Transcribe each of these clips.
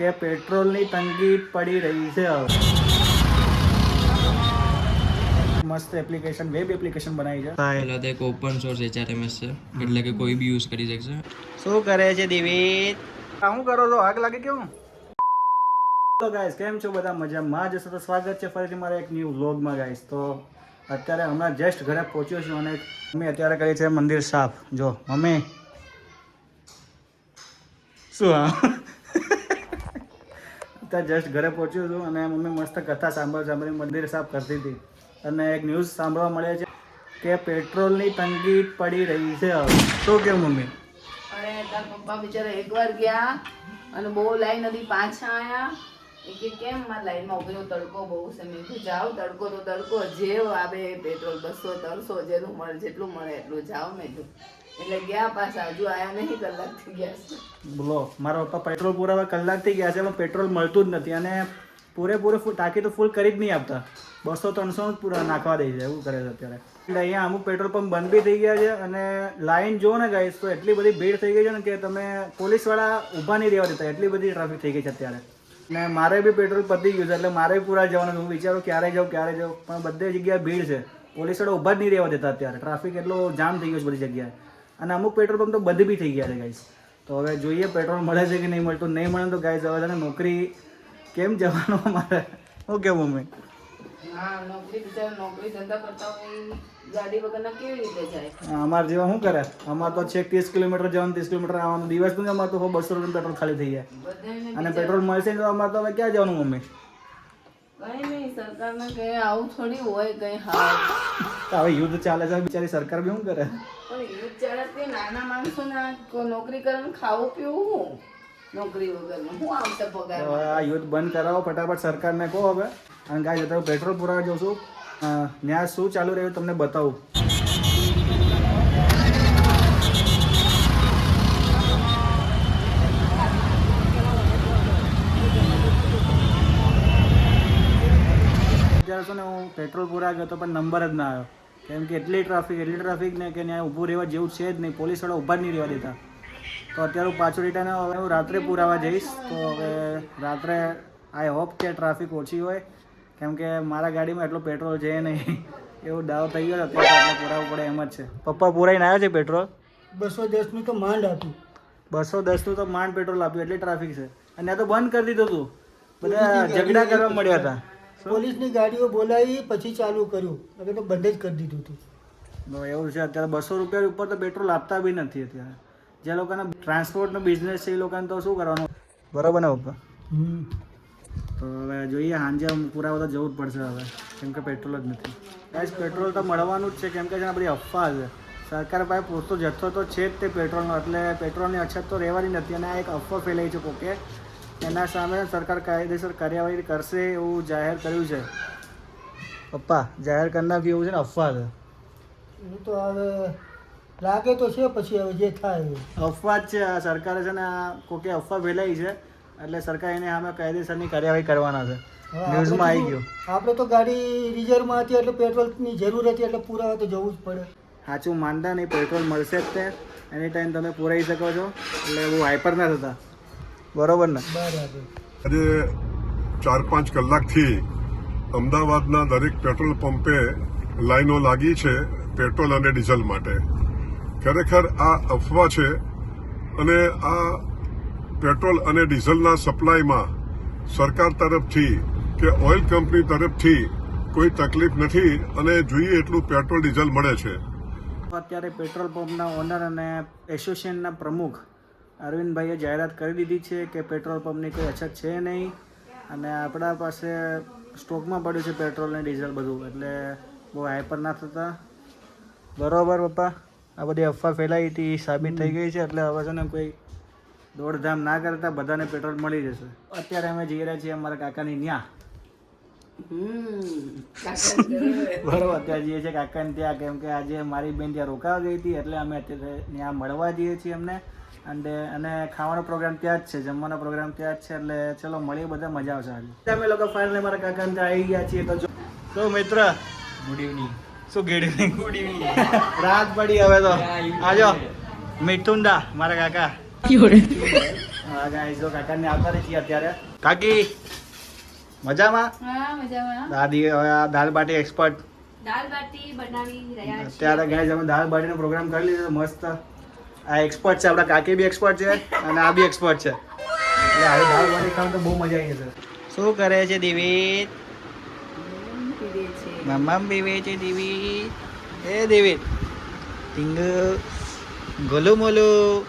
કે પેટ્રોલની તંગી પડી રહી છે. મસ્ત એપ્લિકેશન, વેબ એપ્લિકેશન બનાવી છે. પહેલા તો એક ઓપન સોર્સ HRMS છે, એટલે કે કોઈ બી યુઝ કરી શકશે. શું કરે છે દિવીત? શું કરો છો? આગ લાગે કેવું? તો ગાઈસ, કેમ છો બધા? મજામાં જશો તો સ્વાગત છે ફરીથી મારા એક ન્યૂ વ્લોગમાં ગાઈસ. તો અત્યારે હમણાં જસ્ટ ઘરે પહોંચ્યો છું અને મમ્મી અત્યારે કરી છે મંદિર સાફ. જો મમ્મી શું અત્યારે જસ્ટ ઘરે પહોંચ્યો છું અને મમ્મી મસ્ત કથા સાંભળી મંદિર સાફ કરતી હતી અને એક ન્યૂઝ સાંભળવા મળે છે કે પેટ્રોલની તંગી પડી રહી છે. શું કેવું મમ્મી? અરે તાર પપ્પા બિચારા એકવાર ગયા અને બહુ લાઈન હતી, પાછા આયા કે કેમ મારા લાઈનમાં ઉભો તડકો બહુ છે. મેં કીધું જાઓ, તડકો તો તડકો જેવ આવે પેટ્રોલ 200-300 જેટલું મળે એટલું જાઓ. મેં કીધું એટલે ગયા પાછા, હજુ આયા નહીં, કલાક થઈ ગયા છે. બોલો, મારા પપ્પા પેટ્રોલ પુરાવા કલાક થઈ ગયા છે પણ પેટ્રોલ મળતું જ નથી અને પૂરેપૂરું ટાંકી તો ફૂલ કરી જ નહીં આપતા. 200-300 જ પૂરા નાખવા દે છે, એવું કરે છે અત્યારે. એટલે અહીંયા અમુક પેટ્રોલ પંપ બંધ બી થઈ ગયા છે અને લાઈન જુઓ ને ગાઈસ તો એટલી બધી ભીડ થઈ ગઈ છે ને કે તમે પોલીસવાળા ઊભા નહીં રહેવા દેતા, એટલી બધી ટ્રાફિક થઈ ગઈ છે અત્યારે. ને મારે બી પેટ્રોલ પતી ગયું છે એટલે મારે પૂરા જવાનું. હું વિચારું ક્યારે જાઉં પણ બધે જગ્યાએ ભીડ છે, પોલીસવાળા ઊભા જ નહીં રહેવા દેતા અત્યારે. ટ્રાફિક એટલો જામ થઈ ગયો છે બધી જગ્યાએ અને અમુક પેટ્રોલ પંપ તો બંધ બી થઈ ગયા છે ગાઈસ. તો હવે જોઈએ પેટ્રોલ મળે છે કે નહીં મળતું. નહીં મળે તો ગાઈસ હવે તને નોકરી કેમ જવાનું અમારે? શું કેવું મમ્મી? હા, નોકરી બિચારા નોકરી ધંધા કરતા હોય, ગાડી વગરના કેવી રીતે જાય? અમારે જેવા શું કરે? અમારે તો છેક 30 કિલોમીટર જવાનું, 30 કિલોમીટર આવવાનું. દિવસ પણ અમારે તો 200 રૂપિયા પેટ્રોલ ખાલી થઈ જાય બધાને અને પેટ્રોલ મળશે તો અમારે તો હવે ક્યાં જવાનું મમ્મી? કઈ નહીં, સરકારને કઈ આવું થોડી હોય કઈ. હા, તો હવે યુદ્ધ ચાલે છે, બિચારી સરકાર બી શું કરે? પણ યુદ્ધ ચાલે તે નાના માણસોને નોકરી કરીને ખાવું પીવું હું નોકરી વગરનું હું આવશે પગાર? તો આ યુદ્ધ બંધ કરાવો ફટાફટ સરકારને કહો હવે. અને ગાય જતા પેટ્રોલ પુરાવા જાઉં છું, ત્યાં શું ચાલુ રહ્યું તમને બતાવું. અત્યારે શું ને હું પેટ્રોલ પુરા ગયો તો પણ નંબર જ ના આવ્યો, કેમ કે એટલી ટ્રાફિક ને કે ત્યાં ઊભું રહેવા જેવું છે જ નહીં. પોલીસવાળા ઊભા જ નહીં રહેવા દેતા. તો અત્યારે હું પાછું રિટર્ન હવે હું રાત્રે પુરાવા જઈશ. તો હવે રાત્રે આઈ હોપ કે ટ્રાફિક ઓછી હોય, કેમ કે મારા ગાડીમાં એટલું પેટ્રોલ છે નહીં. એવું દાવ થઈ ગયો અત્યારે આપણે પુરાવવું પડે એમ જ છે. પપ્પા પુરાઈને આવ્યા છે પેટ્રોલ? 210 તો માંડ આપ્યું. 210 તો માંડ પેટ્રોલ આપ્યું, એટલી ટ્રાફિક છે. અને આ તો બંધ કરી દીધું હતું, બધા ઝઘડા કરવા મળ્યા હતા. પોલીસની ગાડીઓ બોલાવી પછી ચાલુ કર્યું, હવે તો બંધ જ કરી દીધું હતું. એવું છે. અત્યારે 200 રૂપિયા ઉપર તો પેટ્રોલ આપતા બી નથી અત્યારે. જે લોકોના ટ્રાન્સપોર્ટનો બિઝનેસ છે એ લોકોને તો શું કરવાનું? બરાબર ને પપ્પા? તો હવે જોઈએ, સાંજે પુરાવા તો જવું જ પડશે હવે, કેમ કે પેટ્રોલ જ નથી. ગાઈસ પેટ્રોલ તો મળવાનું જ છે, કેમ કે છે ને બધી અફવા છે. સરકાર પાસે પૂરતો જથ્થો તો છે જ તે પેટ્રોલનો, એટલે પેટ્રોલની અછત તો રહેવાની નથી. અને આ એક અફવા ફેલાઈ છે પોકે, એના સામે સરકાર કાયદેસર કાર્યવાહી કરશે એવું જાહેર કર્યું છે. પપ્પા જાહેર કરનાર એવું છે ને અફવા છે. એ તો હવે લાગે તો છે, પછી હવે જે થાય. અફવા જ છે. આ સરકારે છે ને આ કોકે અફવા ફેલાઈ છે એટલે સરકાર એને સામે કાયદેસરની કાર્યવાહી કરવાના છે. ન્યૂઝમાં આવી ગયું. આપણે તો ગાડી રિઝર્વમાં હતી એટલે પેટ્રોલની જરૂર હતી એટલે પુરાવા તો જવું જ પડે. સાચું માનતા નહીં, પેટ્રોલ મળશે જ તે એની ટાઈમ તમે પુરાઈ શકો છો, એટલે બહુ હાઈપર ના થતા. બરોબર ને? બરાબર. આજે 4-5 કલાકથી અમદાવાદના દરેક પેટ્રોલ પંપે લાઈનો લાગી છે પેટ્રોલ અને ડીઝલ માટે. ખરેખર આ અફવા છે અને આ પેટ્રોલ અને ડીઝલના સપ્લાયમાં સરકાર તરફથી કે ઓઇલ કંપની તરફથી કોઈ તકલીફ નથી અને જોઈએ એટલું પેટ્રોલ ડીઝલ મળે છે. અત્યારે પેટ્રોલ પંપના ઓનર અને એસોસિએશનના પ્રમુખ અરવિંદભાઈએ જાહેરાત કરી દીધી છે કે પેટ્રોલ પંપની કોઈ અછત છે નહીં અને આપણા પાસે સ્ટોકમાં પડ્યું છે પેટ્રોલ અને ડીઝલ બધું, એટલે બહુ હાઈપર ના થતા. બરાબર પપ્પા? આ બધી અફવા ફેલાઈ હતી સાબિત થઈ ગઈ છે, એટલે હવે છે ને કોઈ દોડધામ ના કરતા બધાને પેટ્રોલ મળી જશે. અત્યારે અમે જઈ રહ્યા છીએ અમારા કાકાની ન્યા. બરોબર, અત્યારે જઈએ છીએ કાકાને ત્યાં, કેમ કે આજે મારી બેન ત્યાં રોકાવા ગઈ હતી એટલે અમે અત્યારે ત્યાં મળવા જઈએ છીએ એમને. અને ખાવાનો પ્રોગ્રામ ત્યાં જ છે, જમવાનો પ્રોગ્રામ ત્યાં જ છે, એટલે ચલો મળીએ, બધા મજા આવશે આજે. અમે લોકો ફાઇનલી મારા કાકાને ત્યાં આવી ગયા છીએ. તો મિત્ર ગુડ ઇવનિંગ. શું ગુડ ઇવનિંગ? Good evening. રાત પડી હવે તો. આજો મિઠુંદા મારા કાકા. હા ગાઈસ જો કાકાને આવતા રહી છીએ અત્યારે. કાકી મજામાં? હા મજામાં. દાદી હવે આ દાળ બાટી એક્સપર્ટ. દાળ બાટી બનાવી રહ્યા છીએ. અત્યારે ગાઈસ અમે દાળ બાટીનો પ્રોગ્રામ કરી લીધો મસ્ત. આ એક્સપર્ટ છે, આપણા કાકી બી એક્સપર્ટ છે અને આ બી એક્સપર્ટ છે. એટલે આવી દાળ બાટી ખાવ તો બહુ મજા આવી જશે. શું કરે છે દિવીત? પીવે છે. મમ્મા પીવે છે દિવીત. એ દિવીત ટીંગુ ગોલું મોલું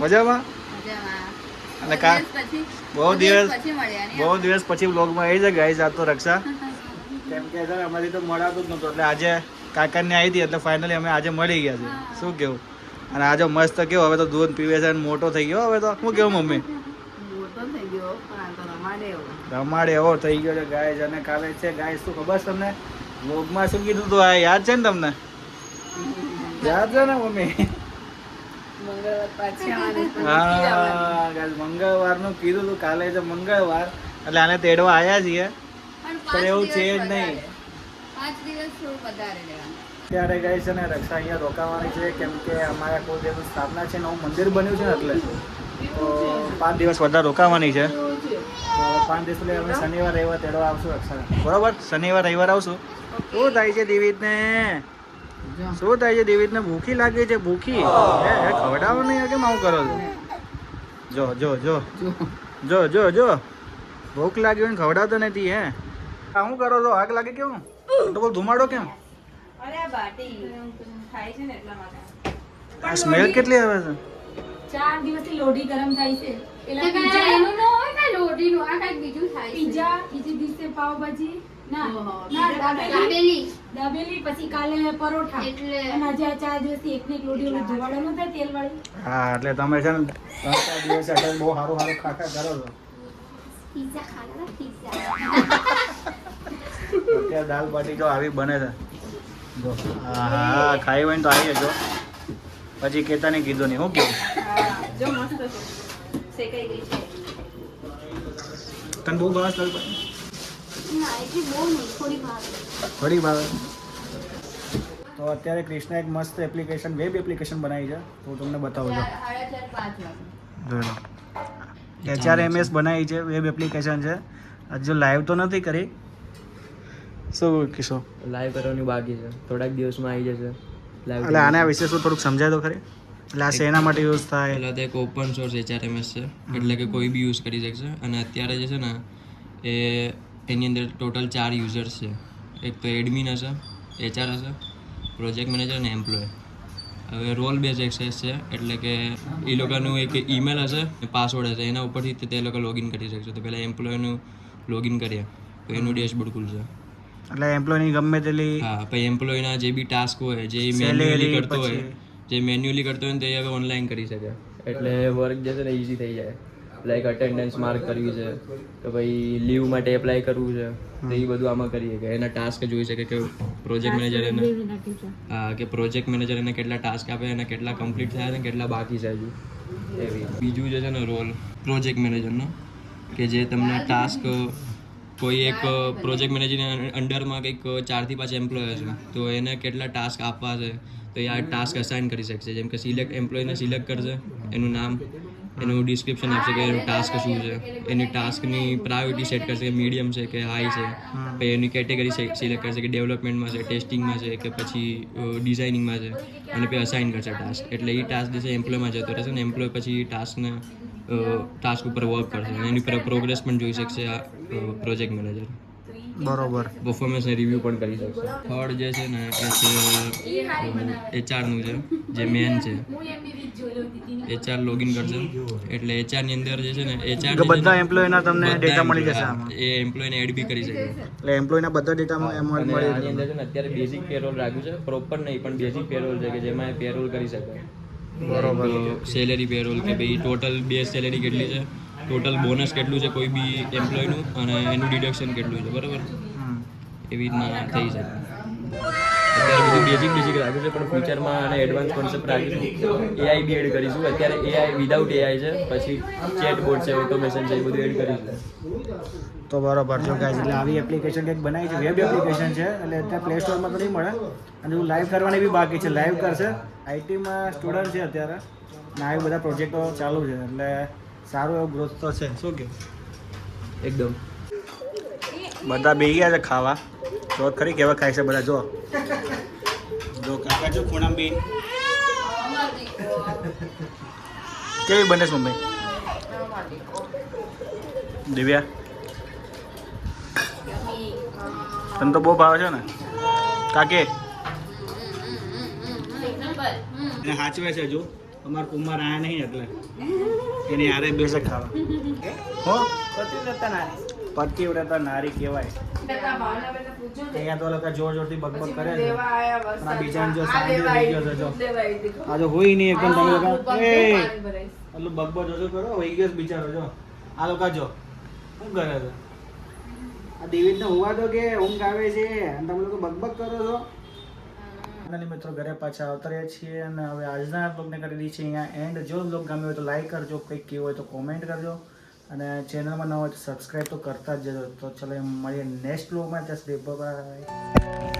મજામાં? મજામાં. અને કા પછી બહુ દિવસ પછી મળ્યા ને. બહુ દિવસ પછી વ્લોગમાં આવી છે ગાઈસ. આ તો રક્ષા કેમ કે છે ને અમારી તો મળાતું જ નહોતું એટલે આજે કાકાને આવી હતી એટલે ફાઇનલી અમે આજે મળી ગયા છે. શું કેવું? અને આજે મસ્ત કેવો હવે તો દૂધ પીવે છે અને મોટો થઈ ગયો હવે તો. શું કેવું મમ્મી? મોટો થઈ ગયો પણ આ તો રમાડે એવો. રમાડે એવો થઈ ગયો છે ગાઈસ. અને કાલે છે ગાઈસ શું ખબર છે તમને વ્લોગમાં શું કીધું હતું? આ યાદ છે ને તમને? યાદ છે ને મમ્મી? મંગળવાર પાછી આવવાની પણ નથી આવવાની. હા ગાઈસ મંગળવારનું કીધું હતું. કાલે છે મંગળવાર એટલે આને તેડવા આવ્યા છીએ પણ એવું છે જ નહીં. 5 દિવસ થોડું વધારે લેવાનું. ત્યારે ગાઈસ છે ને રક્ષા અહીંયા રોકાવાની છે કેમ કે અમારા કુલદેવની સ્થાપના છે, નવું મંદિર બન્યું છે ને એટલે તો 5 દિવસ વધારે રોકાવાની છે. તો 5 દિવસ એટલે અમે શનિવાર રવિવાર તેડવા આવશું રક્ષા. બરોબર? શનિવાર રવિવાર આવશું. શું થાય છે દિવીતને? શું થાય છે દિવીતને? ભૂખી લાગી છે? ભૂખી હે ખવડાવો નહીં કેમ આવું કરો છો? જો જો જો જો જો જો ભૂખ લાગી હોય ને ખવડાવતો નથી હે. આ શું કરો છો? આગ લાગે કેવું? તો બહુ ધુમાડો કેમ? અરે આ બાટી થાય છે ને એટલા માટે. આ સ્મેલ કેટલી આવે છે? 4 દિવસથી લોઢી ગરમ થાય છે. પેલા તો કાંઈ પિઝા એનું ન હોય કાંઈ લોઢીનું, આ કાંઈક બીજું થાય છે. પિઝા, બીજે દિવસે પાવભાજી, ના ઓહો, ના પિઝા દાબેલી, દાબેલી. દાબેલી, પછી કાલે પરોઠા. એટલે અને આજે આ 4 દિવસથી એકને એક લોઢી ઓલી ધોવાડો ન થાય તેલવાળી. હા એટલે તમે છે ને 3-4 દિવસ એટલે બહુ સારું સારું ખાખા કરો છો. પિઝા ખાના પિઝા. અત્યારે દાલ બાટી જો આવી બને છે જો. હા ખાઈ હોય ને તો આવી જજો. પછી કહેતા નહીં કીધું નહીં. હું કેવું? હા જો મસ્ત છે. શેકાઈ ગઈ છે. તને બહુ ભાવે દાલ બાટી? ના એટલી બહુ નહીં, થોડી ભાવે. ઘણી ભાવે. તો અત્યારે કૃષ્ણ એક મસ્ત એપ્લિકેશન વેબ એપ્લિકેશન બનાવી છે તો હું તમને બતાવું છું. 4:30-5 HRMS બનાવી છે, વેબ એપ્લિકેશન છે. હજુ લાઈવ તો નથી કરી. શું કિશો? લાઈવ કરવાની બાકી છે, થોડાક દિવસમાં આવી જશે લાઈવ. એટલે આના વિશે શું થોડુંક સમજાય તો ખરી? એટલે આ શેના માટે યુઝ થાય? પહેલાં તો એક ઓપન સોર્સ HRMS છે એટલે કે કોઈ બી યુઝ કરી શકશે. અને અત્યારે જે છે ને એ એની અંદર ટોટલ 4 યુઝર્સ છે. એક તો એડમિન હશે, HR હશે, પ્રોજેક્ટ મેનેજર અને એમ્પ્લોય. હવે રોલ બેઝ એક્સેસ છે એટલે કે એ લોકોનું એક ઈમેલ હશે, પાસવર્ડ હશે, એના ઉપરથી તે લોકો લોગિન કરી શકશે. તો પહેલાં એમ્પ્લોયનું લોગિન કરીએ તો એનું ડેશબોર્ડ ખુલશે. એટલે એમ્પ્લોયની ગમે તેટલી હા, પછી એમ્પ્લોયના જે બી ટાસ્ક હોય, જે મેન્યુઅલી કરતો હોય, ને તે હવે ઓનલાઈન કરી શકે. એટલે વર્ક જે છે ને ઇઝી થઈ જાય. લાઈક અટેન્ડન્સ માર્ક કરવી છે તો ભાઈ લીવ માટે એપ્લાય કરવું છે તો એ બધું આમાં કરીએ કે એના ટાસ્ક જોઈ શકે કે પ્રોજેક્ટ મેનેજર એને કે પ્રોજેક્ટ મેનેજર એને કેટલા ટાસ્ક આપે અને કેટલા કમ્પ્લીટ થયા છે કેટલા બાકી છે હજુ એવી. બીજું જે છે ને રોલ પ્રોજેક્ટ મેનેજરનો કે જે તમને ટાસ્ક કોઈ એક પ્રોજેક્ટ મેનેજરની અંડરમાં કંઈક 4 થી 5 એમ્પ્લોય છે તો એને કેટલા ટાસ્ક આપવા છે તો એ આ ટાસ્ક અસાઇન કરી શકશે. જેમ કે એમ્પ્લોયને સિલેક્ટ કરશે, એનું નામ, એનું ડિસ્ક્રિપ્શન આપશે કે એનું ટાસ્ક શું છે, એની ટાસ્કની પ્રાયોરિટી સેટ કરશે કે મીડિયમ છે કે હાઈ છે, પછી એની કેટેગરી સિલેક્ટ કરશે કે ડેવલપમેન્ટમાં છે, ટેસ્ટિંગમાં છે કે પછી ડિઝાઇનિંગમાં છે, અને પછી અસાઇન કરશે ટાસ્ક. એટલે એ ટાસ્ક જે છે એમ્પ્લોયમાં જતો રહેશે ને એમ્પ્લોય પછી ટાસ્ક ઉપર વર્ક કરશે અને એની પર પ્રોગ્રેસ પણ જોઈ શકશે આ પ્રોજેક્ટ મેનેજર. બરોબર. પરફોર્મન્સને રિવ્યૂ પણ કરી શકશે. થર્ડ જે છે ને એ છે HRનું છે, જે મેન છે. HR લોગિન કરશે એટલે HR ની અંદર જે છે ને HR બધા એમ્પ્લોયના તમને ડેટા મળી જશે આમાં. એ એમ્પ્લોયને એડ બી કરી શકે. એટલે એમ્પ્લોયના બધા ડેટા એમાં અને મળી આની અંદર છે ને અત્યારે બેઝિક પેરોલ રાખ્યું છે, પ્રોપર નહીં પણ બેઝિક પેરોલ છે કે જેમાં પેરોલ કરી શકે. બરોબર. સેલેરી પેરોલ કે ભાઈ ટોટલ બેઝ સેલેરી કેટલી છે, ટોટલ બોનસ કેટલું છે કોઈ બી એમ્પ્લોયનું અને એનું ડિડક્શન કેટલું છે, બરાબર એવી રીતના થઈ શકે. અત્યારે બધું બેઝિક રાખ્યું છે પણ ફ્યુચરમાં અને એડવાન્સ કોન્સેપ્ટ રાખીશું. AI બી એડ કરીશું. અત્યારે AI વિધાઉટ AI છે, પછી ચેટબોટ છે, ઓટોમેશન છે, એ બધું એડ કરીશું. તો બરોબર જો ગાઈઝ એટલે આવી એપ્લિકેશન કંઈક બનાવી છે, વેબ એપ્લિકેશન છે એટલે અત્યારે પ્લે સ્ટોરમાં તો નહીં મળે. અને હું લાઈવ કરવાની બી બાકી છે, લાઈવ કરશે. આઈટીમાં સ્ટુડન્ટ છે અત્યારે ને આ બધા પ્રોજેક્ટો ચાલુ છે એટલે સારું એવો ગ્રોથ તો છે. શું કહ્યું? એકદમ બધા બેસી ગયા છે ખાવા. જો ખરી કેવા ખાય છે બધા. જો જો કાકા જો પૂનમ બેન કેવી બને છે મમ્મી? દિવ્યા તને તો બહુ ભાવે છે ને કાકે? એને સાચવે છે જો અમાર કુમાર આયા નહીં એટલે એની હારે બેસે ખાવા. હો પતિ વ્રતા નારી કહેવાય. અહીંયા તો લોકો જોર જોરથી બકબક કરે છે. પણ આ બીજાને જો શાંતિ થઈ ગયો છે જો. આ જો હોય નહીં એકદમ તમે લોકો એ એટલું બકબક જોજો કરો વહી ગયો છે બિચારો જો. આ લોકો જો શું કરે છે. આ દેવીને હોવા દો કે ઊંઘ આવે છે અને તમે લોકો બકબક કરો છો. ફાઇનલી મિત્રો ઘરે પાછા આવતા છીએ અને હવે આજના બ્લોગને કરી દઈએ છીએ અહીંયા એન્ડ. જો બ્લોગ ગમ્યો હોય તો લાઈક કરજો, કંઈક કહેવું હોય તો કોમેન્ટ કરજો અને ચેનલમાં ન હોય તો સબસ્ક્રાઈબ તો કરતા જ જજો. તો ચલો મળીએ નેક્સ્ટ બ્લોગમાં. ત્યાં સુધી બાય.